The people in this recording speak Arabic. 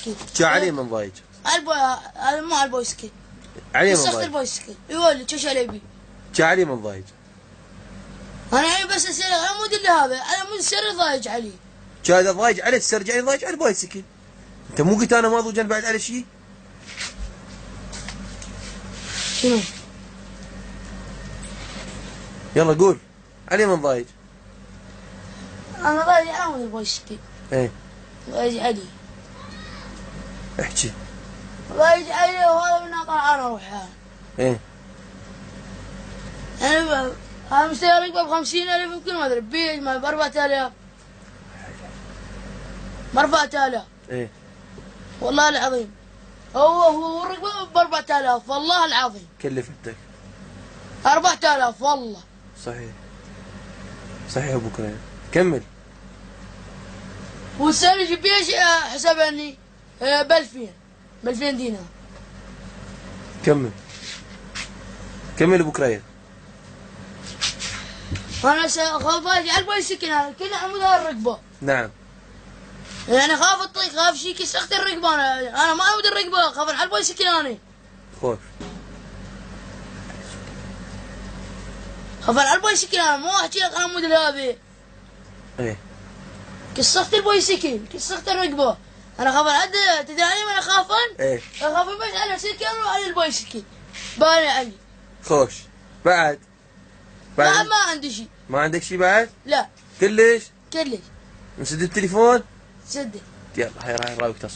البايسكل. جا علي من ضايج. هذا مو على البايسكل. علي من سخت ضايج. البايسكل يقول لي شو علي بي. جا علي من ضايج. انا بس اسير على مود اللي هذا، على مود سر ضايج علي. جا اذا ضايج علي تسترجع ضايج على البايسكل. انت مو قلت انا ما ضوجن بعد على شيء؟ شنو؟ يلا قول. علي من ضايج. انا ضايج على مود البايسكل. ايه. ضايج علي. احكي. ضايج علي وهذا من طلعان اروح. ايه. انا هذا مشتري ركبه ب50,000 يمكن ما ادري بيج ما ب 4000. ب 4000. ايه. والله العظيم. هو الركبه ب 4000 والله العظيم. كلفتك؟ 4000 والله. صحيح. صحيح ابو كريم. كمل. والسنه يجيب بيها حسبني ب 2000 دينار. كمل. كمل ابو كريم. انا خاف اجي على البايسكل هذا كله عمود الركبه. نعم. يعني خاف الطريق خاف شيء كسخت الركبه انا ما اعود الركبه خاف على البايسكل انا. خوش. خاف على البايسكل انا مو احكي لك عمود هذا. ايه. كسخت البايسكل كسخت الركبه. انا خاف على تدري علي من اخافن؟ ايه. اخاف بس على السكر وعلى البايسكل. بالي علي. خوش. بعد. بعد ما عندي شيء. ما عندك شيء بعد؟ لا. كلش؟ كلش. نسد التليفون؟ سدد. يلا هاي رايك تصوير.